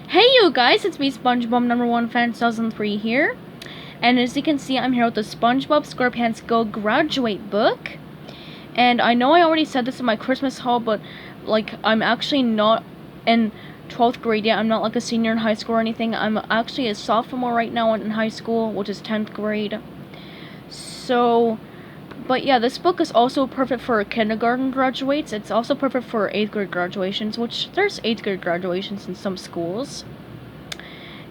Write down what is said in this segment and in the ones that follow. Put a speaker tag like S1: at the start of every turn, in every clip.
S1: Hey you guys, it's me SpongeBob number 1 fan 2003 here. And as you can see, I'm here with the SpongeBob SquarePants Go Graduate book. And I know I already said this in my Christmas haul, but like I'm actually not in 12th grade yet. I'm not like a senior in high school or anything. I'm actually a sophomore right now in high school, which is 10th grade. But yeah, this book is also perfect for kindergarten graduates. It's also perfect for 8th grade graduations, which there's 8th grade graduations in some schools.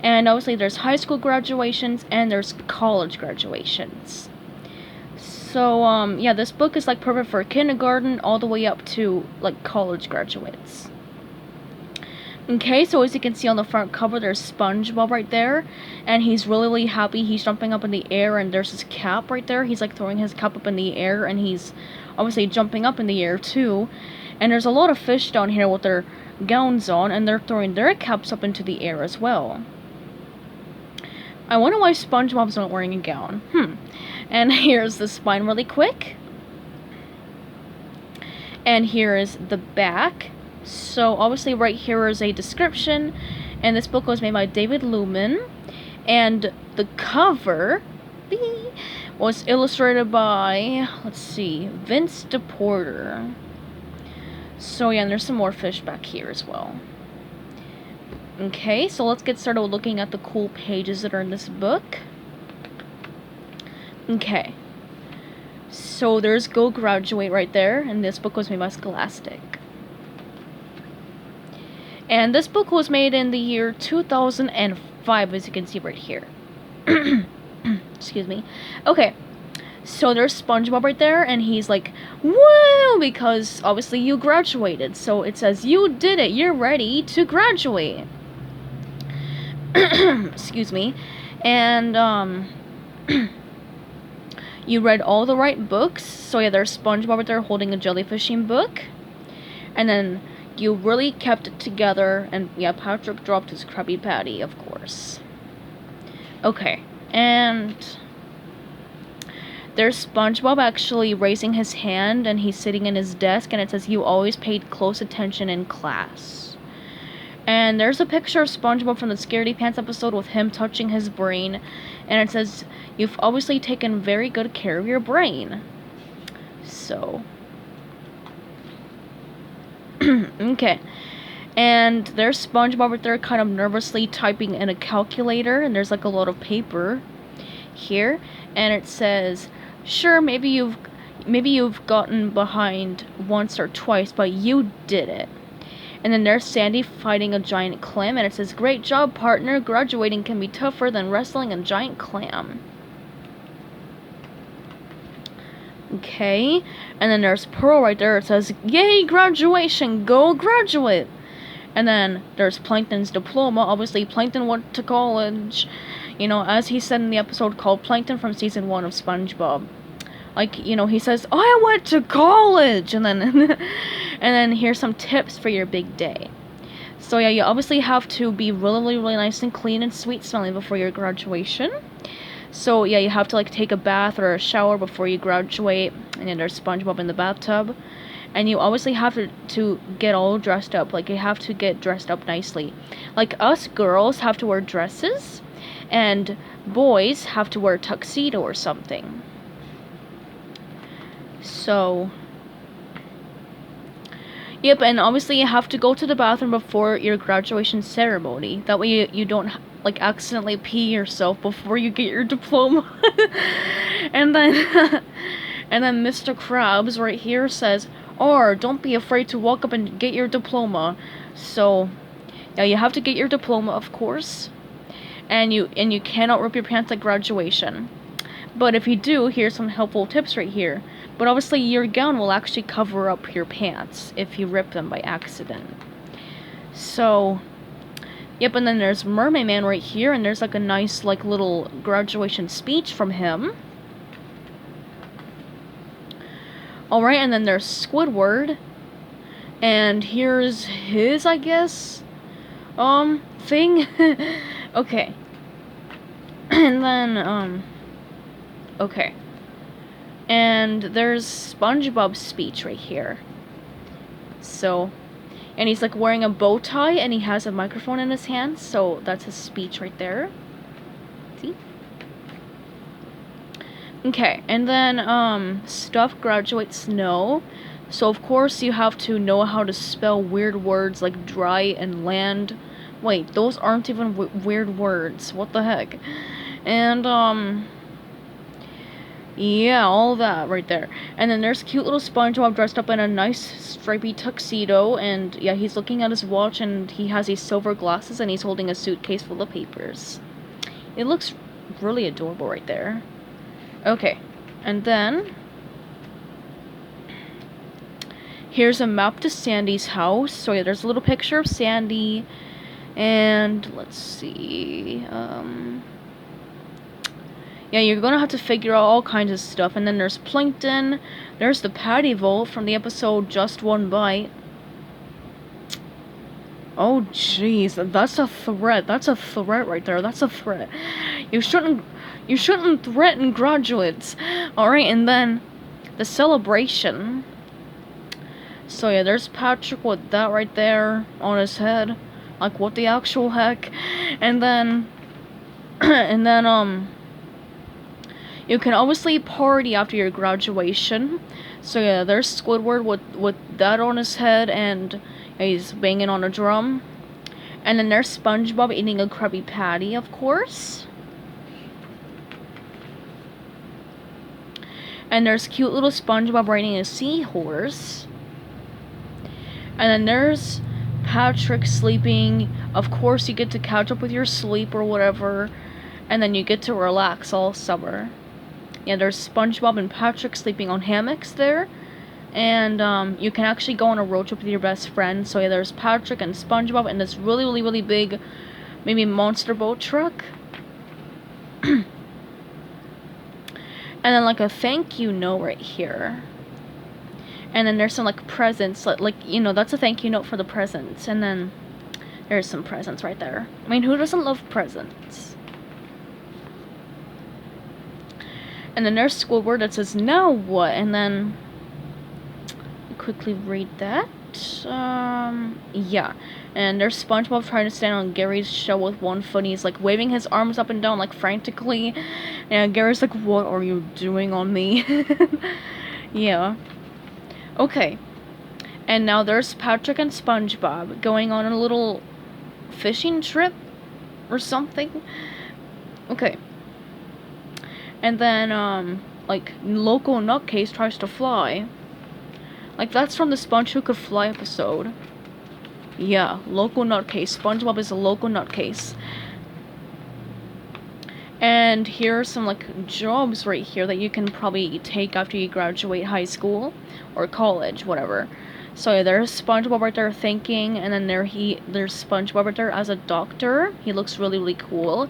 S1: And obviously there's high school graduations and there's college graduations. So yeah, this book is like perfect for kindergarten all the way up to like college graduates. Okay, so as you can see on the front cover, there's SpongeBob right there, and he's really happy. He's jumping up in the air, and there's his cap right there. He's like throwing his cap up in the air, and he's obviously jumping up in the air too. And there's a lot of fish down here with their gowns on, and they're throwing their caps up into the air as well. I wonder why SpongeBob's not wearing a gown. And here's the spine really quick. And here is the back. So obviously right here is a description, and this book was made by David Lumen, and the cover was illustrated by, let's see, Vince DePorter. So yeah, and there's some more fish back here as well. Okay, so let's get started looking at the cool pages that are in this book. Okay, so there's Go Graduate right there, and this book was made by Scholastic. And this book was made in the year 2005, as you can see right here. Excuse me. Okay, so there's SpongeBob right there, and he's like, woo, because obviously you graduated. So it says, you did it, you're ready to graduate. Excuse me. And, you read all the right books. So yeah, there's SpongeBob right there holding a jellyfishing book. And then you really kept it together, and yeah, Patrick dropped his Krabby Patty, of course. Okay, and there's SpongeBob actually raising his hand, and he's sitting in his desk, and it says, you always paid close attention in class. And there's a picture of SpongeBob from the SquarePants episode with him touching his brain, and it says, you've obviously taken very good care of your brain. So okay, and there's SpongeBob right there kind of nervously typing in a calculator, and there's like a lot of paper here, and it says, sure, maybe you've gotten behind once or twice, but you did it. And then there's Sandy fighting a giant clam, and it says, great job, partner, graduating can be tougher than wrestling a giant clam. Okay, and then there's Pearl right there. It says, yay, graduation, go graduate. And then there's Plankton's diploma. Obviously, Plankton went to college, you know, as he said in the episode called Plankton from season 1 of SpongeBob. Like, you know, he says, I went to college, and then and then here's some tips for your big day. So yeah, you obviously have to be really nice and clean and sweet smelling before your graduation. So yeah, you have to like take a bath or a shower before you graduate, and then there's SpongeBob in the bathtub. And you obviously have to get all dressed up, like you have to get dressed up nicely. Like us girls have to wear dresses, and boys have to wear a tuxedo or something. So yep, and obviously you have to go to the bathroom before your graduation ceremony. That way you don't like accidentally pee yourself before you get your diploma. and then Mr. Krabs right here says, or don't be afraid to walk up and get your diploma. So yeah, you have to get your diploma, of course. And you cannot rip your pants at graduation. But if you do, here's some helpful tips right here. But obviously your gown will actually cover up your pants if you rip them by accident. So yep, and then there's Mermaid Man right here, and there's like a nice like little graduation speech from him. Alright, and then there's Squidward, and here's his, I guess, thing. Okay. And then, okay. And there's SpongeBob's speech right here. So And he's like wearing a bow tie and he has a microphone in his hand, so that's his speech right there. See? Okay, and then stuff graduates know. So of course you have to know how to spell weird words like dry and land. Wait, those aren't even weird words. What the heck? And yeah, all that right there. And then there's cute little SpongeBob dressed up in a nice stripy tuxedo, and yeah, he's looking at his watch and he has these silver glasses and he's holding a suitcase full of papers. It looks really adorable right there. Okay, and then here's a map to Sandy's house. So yeah, there's a little picture of Sandy, and let's see, yeah, you're gonna have to figure out all kinds of stuff. And then there's Plankton, there's the Patty Vault from the episode Just One Bite. Oh jeez, that's a threat. That's a threat right there. That's a threat. You shouldn't threaten graduates. Alright, and then the celebration. So yeah, there's Patrick with that right there on his head. Like, what the actual heck? And then you can obviously party after your graduation. So yeah, there's Squidward with that on his head, and he's banging on a drum. And then there's SpongeBob eating a Krabby Patty, of course. And there's cute little SpongeBob riding a seahorse. And then there's Patrick sleeping. Of course, you get to catch up with your sleep or whatever. And then you get to relax all summer. Yeah, there's SpongeBob and Patrick sleeping on hammocks there. And you can actually go on a road trip with your best friend. So yeah, there's Patrick and SpongeBob in this really, really, really big, maybe monster boat truck. And then like a thank you note right here. And then there's some like presents, like you know, that's a thank you note for the presents. And then there's some presents right there. I mean, who doesn't love presents? And then there's Squidward that says, now what? And then quickly read that. Yeah. And there's SpongeBob trying to stand on Gary's shell with one foot. He's like waving his arms up and down like frantically. And Gary's like, what are you doing on me? Yeah. Okay. And now there's Patrick and SpongeBob going on a little fishing trip or something. Okay. And then, like, Local Nutcase tries to fly. Like, that's from the Sponge Who Could Fly episode. Yeah, Local Nutcase. SpongeBob is a local nutcase. And here are some, like, jobs right here that you can probably take after you graduate high school or college, whatever. So yeah, there's SpongeBob right there thinking, and then there's SpongeBob right there as a doctor. He looks really, really cool.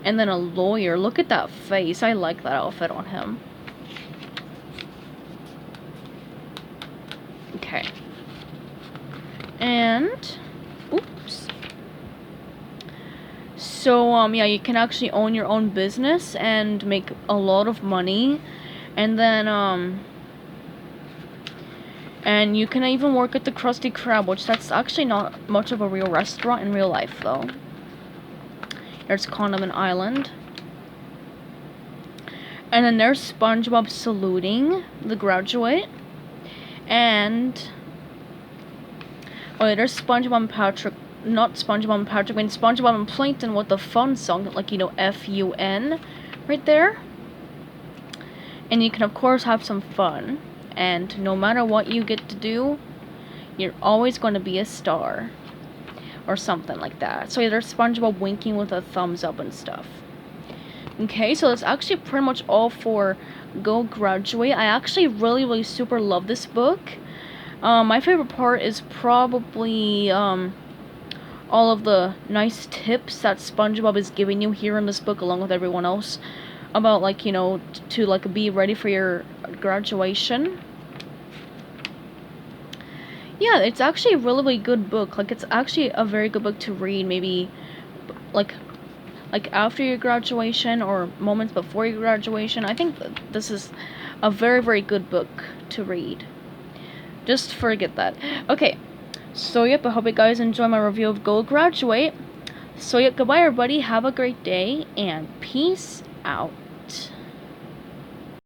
S1: And then a lawyer. Look at that face. I like that outfit on him. Okay. And oops. So yeah, you can actually own your own business and make a lot of money. And then and you can even work at the Krusty Krab, which that's actually not much of a real restaurant in real life though. There's Condiment Island. And then there's SpongeBob saluting the graduate. And oh yeah, there's SpongeBob and Patrick. Not SpongeBob and Patrick, I mean SpongeBob and Plankton with the fun song, like, you know, F-U-N right there. And you can of course have some fun. And no matter what you get to do, you're always going to be a star. Or something like that. So yeah, there's SpongeBob winking with a thumbs up and stuff. Okay, so that's actually pretty much all for Go Graduate. I actually really, really super love this book. My favorite part is probably all of the nice tips that SpongeBob is giving you here in this book, along with everyone else, about, like, you know, to like be ready for your graduation. Yeah, it's actually a really, really good book. Like, it's actually a very good book to read, maybe, like after your graduation or moments before your graduation. I think this is a very, very good book to read. Just forget that. Okay, So yep, I hope you guys enjoy my review of Go Graduate. So yep, goodbye everybody, have a great day, and peace out.